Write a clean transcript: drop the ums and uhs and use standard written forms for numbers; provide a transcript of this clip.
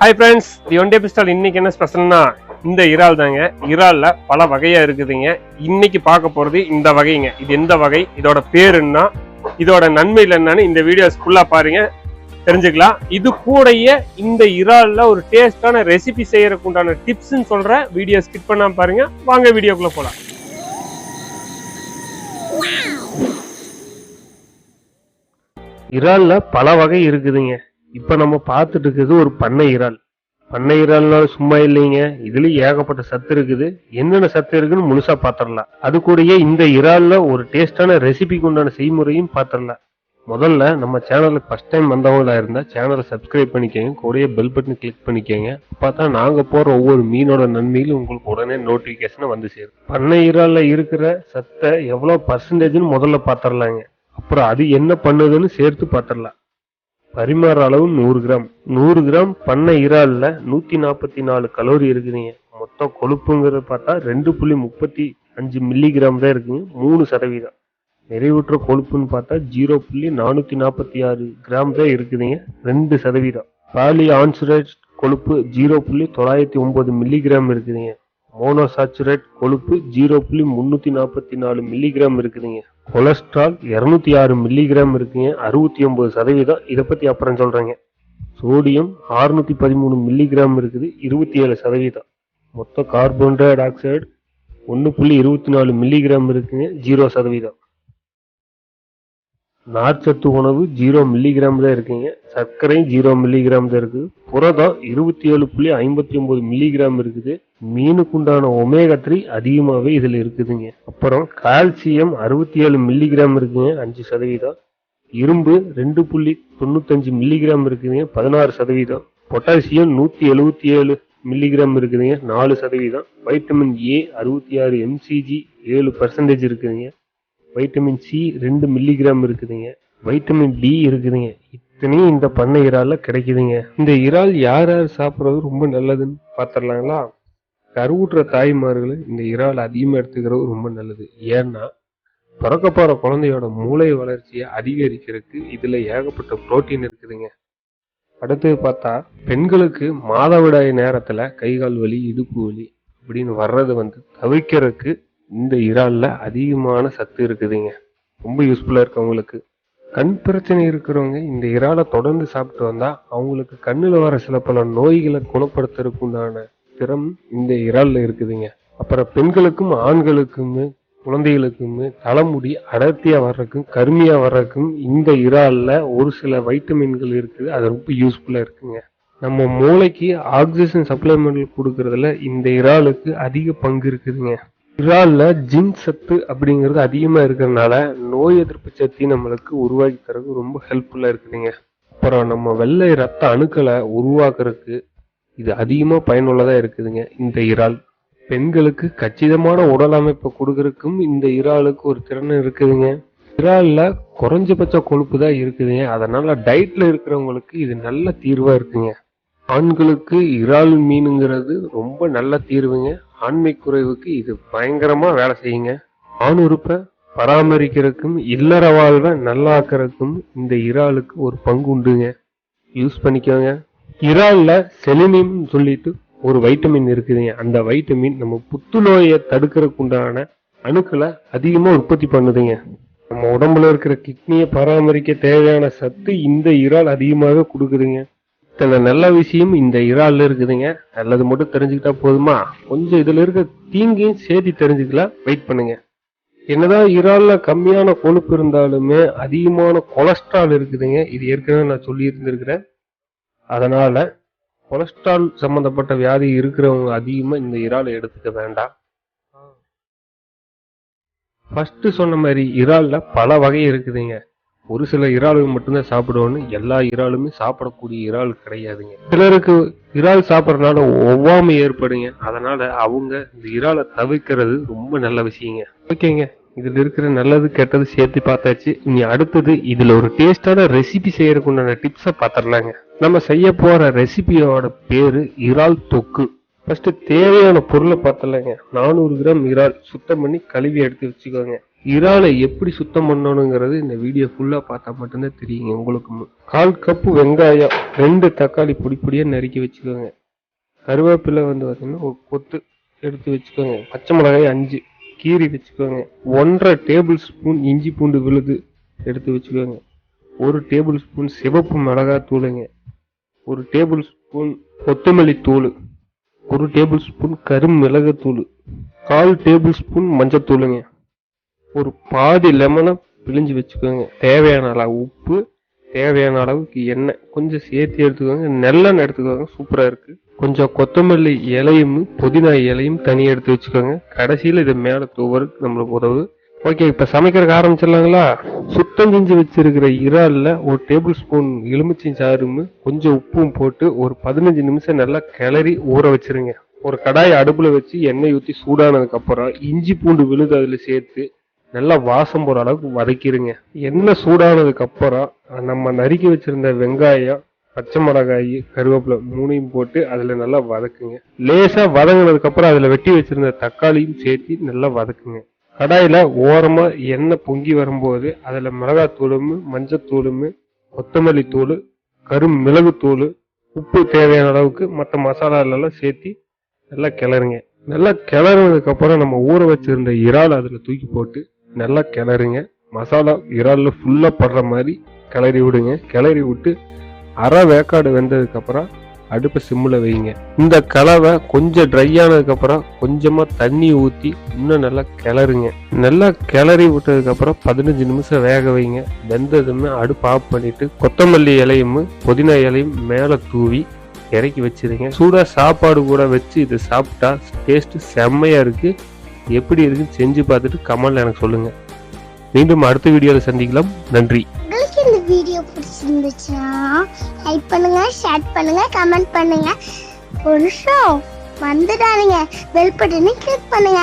Hi friends, the one day pistol இன்னைக்கு என்ன ஸ்பெஷல்னா இந்த இறால் தாங்க. இறால்ல பல வகையா இருக்குதுங்க. இன்னைக்கு பார்க்க போறது இந்த வகைங்க. இது எந்த வகை, இதோட பேர் என்ன, இதோட நன்மைகள் என்னன்னு இந்த வீடியோஸ் ஃபுல்லா பாருங்க, தெரிஞ்சுக்கலாம். இது கூடயே இந்த இறால்ல ஒரு டேஸ்டான ரெசிபி செய்யறதுக்கு உண்டான டிப்ஸ்ன்னு சொல்ற வீடியோ ஸ்கிப் பண்ணாம பாருங்க. வாங்க வீடியோக்குள்ள போலாம். இறால்ல பல வகை இருக்குதுங்க. இப்ப நம்ம பார்த்துட்டு இருக்கிறது ஒரு பண்ணை இறால். பண்ணை இறால்னால சும்மா இல்லைங்க, இதுலயும் ஏகப்பட்ட சத்து இருக்குது. என்னென்ன சத்து இருக்குன்னு முழுசா பாத்திரலாம். அது கூடயே இந்த இறால்ல ஒரு டேஸ்டான ரெசிபிக்கு உண்டான செய்முறையும் பாத்திரலாம். முதல்ல நம்ம சேனலுக்கு ஃபர்ஸ்ட் டைம் வந்தவங்களா இருந்தா சேனலை சப்ஸ்கிரைப் பண்ணிக்கோங்க, கூடயே பெல் பட்டன் கிளிக் பண்ணிக்கோங்க. பார்த்தா நாங்க போற ஒவ்வொரு மீனோட நன்மையிலும் உங்களுக்கு உடனே நோட்டிபிகேஷன் வந்து சேரும். பண்ணை இறால்ல இருக்கிற சத்தை எவ்வளவு பர்சன்டேஜ்னு முதல்ல பாத்திரலாங்க. அப்புறம் அது என்ன பண்ணுதுன்னு சேர்த்து பாத்திரலாம். பரிமாற அளவு 100 கிராம். 100 கிராம் பண்ணை இறால்ல 144 கலோரி இருக்குதுங்க. மொத்தம் கொழுப்புங்கிறத பார்த்தா 2.35 மில்லிகிராம் தான் இருக்குங்க, 3%. நிறைவுற்ற கொழுப்புன்னு பார்த்தா 0.446 கிராம் தான் இருக்குதுங்க, 2%. பாலி ஆன்சுரேட் கொழுப்பு 0.909 மில்லிகிராம் இருக்குதுங்க. மோனோசாச்சுரேட் கொழுப்பு 0.344 மில்லிகிராம் இருக்குதுங்க. கொலஸ்ட்ரால் 206 மில்லிகிராம் இருக்குங்க, 69%. இதை பத்தி அப்புறம் சொல்றேங்க. சோடியம் 613 மில்லிகிராம் இருக்குது, 27%. மொத்த கார்பன் டை ஆக்சைடு 1.24 மில்லிகிராம் இருக்குங்க, 0%. நார்ச்சத்து உணவு 0 மில்லிகிராம் தான் இருக்குங்க. சர்க்கரை 0 மில்லிகிராம் தான் இருக்குது. புரதம் 27.59 மில்லிகிராம் இருக்குது. மீனுக்குண்டான ஒமேகா 3 அதிகமாகவே இதுல இருக்குதுங்க. அப்புறம் கால்சியம் 67 மில்லிகிராம் இருக்குங்க, 5%. இரும்பு 2.95 மில்லிகிராம் இருக்குதுங்க, 16%. பொட்டாசியம் 177 மில்லிகிராம் இருக்குதுங்க, 4%. வைட்டமின் ஏ 66 எம்சிஜி 7% இருக்குதுங்க. வைட்டமின் சி 2 மில்லிகிராம் இருக்குதுங்க. வைட்டமின் டி இருக்குதுங்க. இத்தனையும் இந்த பண்ணை இறால்ல கிடைக்குதுங்க. இந்த இறால் யார் யார் சாப்பிட்றது ரொம்ப நல்லதுன்னு பார்த்துடலாங்களா? கருவுற்ற தாய்மார்கள் இந்த இறால் அதிகமாக எடுத்துக்கிறது ரொம்ப நல்லது. ஏன்னா பிறக்க போற குழந்தையோட மூளை வளர்ச்சியை அதிகரிக்கிறதுக்கு இதுல ஏகப்பட்ட புரோட்டீன் இருக்குதுங்க. அடுத்தது பார்த்தா பெண்களுக்கு மாதவிடாய் நேரத்துல கைகால் வலி, இடுப்பு வலி அப்படின்னு வர்றது தவிர்க்கிறதுக்கு இந்த இறால்ல அதிகமான சத்து இருக்குதுங்க. ரொம்ப யூஸ்ஃபுல்லா இருக்கு அவங்களுக்கு. கண் பிரச்சனை இருக்கிறவங்க இந்த இறாலை தொடர்ந்து சாப்பிட்டு வந்தா அவங்களுக்கு கண்ணுல வர சில பல நோய்களை குணப்படுத்துறதுக்கு உண்டான திறம் இந்த இறால்ல இருக்குதுங்க. அப்புறம் பெண்களுக்கும் ஆண்களுக்குமே குழந்தைகளுக்குமே தலைமுடி அடர்த்தியா வர்றதுக்கும் கருமையா வர்றதுக்கும் இந்த இறால்ல ஒரு சில வைட்டமின்கள் இருக்குது. அது ரொம்ப யூஸ்ஃபுல்லா இருக்குங்க. நம்ம மூளைக்கு ஆக்சிஜன் சப்ளிமெண்ட் கொடுக்கறதுல இந்த இறாலுக்கு அதிக பங்கு இருக்குதுங்க. இறால்ல ஜிங்க் சத்து அப்படிங்கிறது அதிகமா இருக்கிறதுனால நோய் எதிர்ப்பு சக்தி நம்மளுக்கு உருவாக்கி தரது ரொம்ப ஹெல்ப்ஃபுல்லா இருக்குதுங்க. அப்புறம் நம்ம வெள்ளை ரத்த அணுக்களை உருவாக்குறதுக்கு இது அதிகமா பயனுள்ளதா இருக்குதுங்க இந்த இறால். பெண்களுக்கு கச்சிதமான உடல் அமைப்பை கொடுக்கறதுக்கும் இந்த இறாலுக்கு ஒரு திறன் இருக்குதுங்க. இறால்ல குறைஞ்சபட்ச கொழுப்பு தான் இருக்குதுங்க. அதனால டயட்ல இருக்கிறவங்களுக்கு இது நல்ல தீர்வா இருக்குங்க. ஆண்களுக்கு இறால் மீனுங்கிறது ரொம்ப நல்ல தீர்வுங்க. ஆண்மை குறைவுக்கு இது பயங்கரமா வேலை செய்யுங்க. ஆண் உறுப்பை பராமரிக்கிறதுக்கும் இல்லற வாழ்வை நல்லாக்குறதுக்கும் இந்த இறாலுக்கு ஒரு பங்கு உண்டுங்க. யூஸ் பண்ணிக்கோங்க. இறால்ல செலினியம் சொல்லிட்டு ஒரு வைட்டமின் இருக்குதுங்க. அந்த வைட்டமின் நம்ம புத்துநோயை தடுக்கிறதுக்கு உண்டான அணுக்களை அதிகமா உற்பத்தி பண்ணுதுங்க. நம்ம உடம்புல இருக்கிற கிட்னியை பராமரிக்க தேவையான சத்து இந்த இறால் அதிகமாக கொடுக்குதுங்க. இத்தனை நல்ல விஷயம் இந்த இறால்ல இருக்குதுங்க. நல்லது மட்டும் தெரிஞ்சுக்கிட்டா போதுமா? கொஞ்சம் இதுல இருக்க தீங்கையும் சேர்த்து தெரிஞ்சுக்கலாம். வெயிட் பண்ணுங்க. என்னதான் இறால்ல கம்மியான கொழுப்பு இருந்தாலுமே அதிகமான கொலஸ்ட்ரால் இருக்குதுங்க. இது ஏற்கனவே நான் சொல்லி இருந்திருக்கிறேன். அதனால கொலஸ்ட்ரால் சம்பந்தப்பட்ட வியாதி இருக்கிறவங்க அதிகமா இந்த இறாலை எடுத்துக்க வேண்டாம். ஃபர்ஸ்ட் சொன்ன மாதிரி இறால்ல பல வகை இருக்குதுங்க. ஒரு சில இறால்கள் மட்டும்தான் சாப்பிடுவோன்னு எல்லா இறாலுமே சாப்பிடக்கூடிய இறால் கிடையாதுங்க. சிலருக்கு இறால் சாப்பிட்றதுனால ஒவ்வாமை ஏற்படுங்க. அதனால அவங்க இந்த இறாலை தவிர்க்கிறது ரொம்ப நல்ல விஷயங்க. ஓகேங்க, இதுல இருக்கிற நல்லது கெட்டது சேர்த்து பார்த்தாச்சு. இனி அடுத்தது இதுல ஒரு டேஸ்டான ரெசிபி செய்யறதுக்கு உண்டான டிப்ஸை பார்த்துடலாங்க. நம்ம செய்ய போற ரெசிபியோட பேரு இறால் தொக்கு. ஃபர்ஸ்ட் தேவையான பொருளை பார்த்தலாங்க. 400 கிராம் இறால் சுத்தம் பண்ணி கழுவி எடுத்து வச்சுக்கோங்க. இறாலை எப்படி சுத்தம் பண்ணணுங்கிறது இந்த வீடியோ ஃபுல்லா பார்த்தா மட்டும்தான் தெரியுங்க உங்களுக்கு. 1/4 கப்பு வெங்காயம், 2 தக்காளி பொடியா நறுக்கி வச்சுக்கோங்க. கருவேப்பிலை பார்த்தீங்கன்னா ஒரு கொத்து எடுத்து வச்சுக்கோங்க. பச்சை மிளகாய் 5 கீரி வச்சுக்கோங்க. 1/2 டேபிள் ஸ்பூன் இஞ்சி பூண்டு விழுது எடுத்து வச்சுக்கோங்க. 1 டேபிள் ஸ்பூன் சிவப்பு மிளகாய் தூளுங்க. 1 டேபிள் ஸ்பூன் கொத்தமல்லி தூள், 1 டேபிள் ஸ்பூன் கருமிளகு தூள், 1/4 டேபிள் ஸ்பூன் மஞ்சத்தூளுங்க. ஒரு பாதி லெமனை பிழிஞ்சு வச்சுக்கோங்க. தேவையான அளவு உப்பு, தேவையான அளவுக்கு எண்ணெய் கொஞ்சம் சேர்த்து எடுத்துக்கோங்க. நல்லெண்ணெய் எடுத்துக்கோங்க, சூப்பரா இருக்கு. கொஞ்சம் கொத்தமல்லி இலையும் புதினா இலையும் தனியாக எடுத்து வச்சுக்கோங்க. கடைசியில் இது மேலே தூவருக்கு நம்மளுக்கு உதவு. ஓகே, இப்போ சமைக்கிறதுக்கு ஆரம்பிச்சிடலாங்களா? சுத்தம் செஞ்சு வச்சிருக்கிற இறாலில் 1 டேபிள் ஸ்பூன் எலுமிச்சை சாறும் கொஞ்சம் உப்பும் போட்டு ஒரு 15 நிமிஷம் நல்லா கிளறி ஊற வச்சிருங்க. ஒரு கடாயை அடுப்புல வச்சு எண்ணெய் ஊற்றி சூடானதுக்கு அப்புறம் இஞ்சி பூண்டு விழுது அதில் சேர்த்து நல்லா வாசம் போற அளவுக்கு வதக்கிடுங்க. எண்ணெய் சூடானதுக்கு அப்புறம் நம்ம நறுக்கி வச்சிருந்த வெங்காயம், பச்சை மிளகாய், கருவேப்பிலை 3ஐயும் போட்டு அதுல நல்லா வதக்குங்க. லேசா வதங்கினதுக்கு அப்புறம் அதுல வெட்டி வச்சிருந்த தக்காளியும் சேர்த்து நல்லா வதக்குங்க. கடாயில ஓரமா எண்ணெய் பொங்கி வரும்போது அதுல மிளகாத்தூளும் மஞ்சத்தூளும் கொத்தமல்லி தூள், கருமிளகு தூள், உப்பு தேவையான அளவுக்கு மற்ற மசாலா எல்லாம் சேர்த்து நல்லா கிளறுங்க. நல்லா கிளறினதுக்கு அப்புறம் நம்ம ஊற வச்சிருந்த இறால் அதுல தூக்கி போட்டு நல்லா கிளறுங்க. மசாலா இறால்ல ஃபுல்லா படுற மாதிரி கிளறி விடுங்க. கிளறி விட்டு அரை வேக்காடு வெந்ததுக்கு அப்புறம் அடுப்பை சிம்மில் வைங்க. இந்த கலவை கொஞ்சம் ட்ரை ஆனதுக்கு அப்புறம் கொஞ்சமா தண்ணி ஊற்றி இன்னும் நல்லா கிளறுங்க. நல்லா கிளறி விட்டதுக்கு அப்புறம் 15 நிமிஷம் வேக வைங்க. வெந்ததுமே அடுப்பு ஆஃப் பண்ணிட்டு கொத்தமல்லி இலையும் புதினா இலையும் மேலே தூவி இறக்கி வச்சிருங்க. சூடா சாப்பாடு கூட வச்சு இது சாப்பிட்டா டேஸ்ட் செம்மையா இருக்கு. எப்படி இருக்குன்னு செஞ்சு பார்த்துட்டு கமெண்ட்ல எனக்கு சொல்லுங்க. மீண்டும் அடுத்த வீடியோவில் சந்திக்கலாம். நன்றி. உங்களுக்கு இந்த வீடியோ பிடிச்சிருந்துச்சுன்னா லைக் பண்ணுங்க, ஷேர் பண்ணுங்க, கமெண்ட் பண்ணுங்க. ஒரு நிமிஷம் வந்துடாதீங்க, பெல் பட்டனை கிளிக் பண்ணுங்க.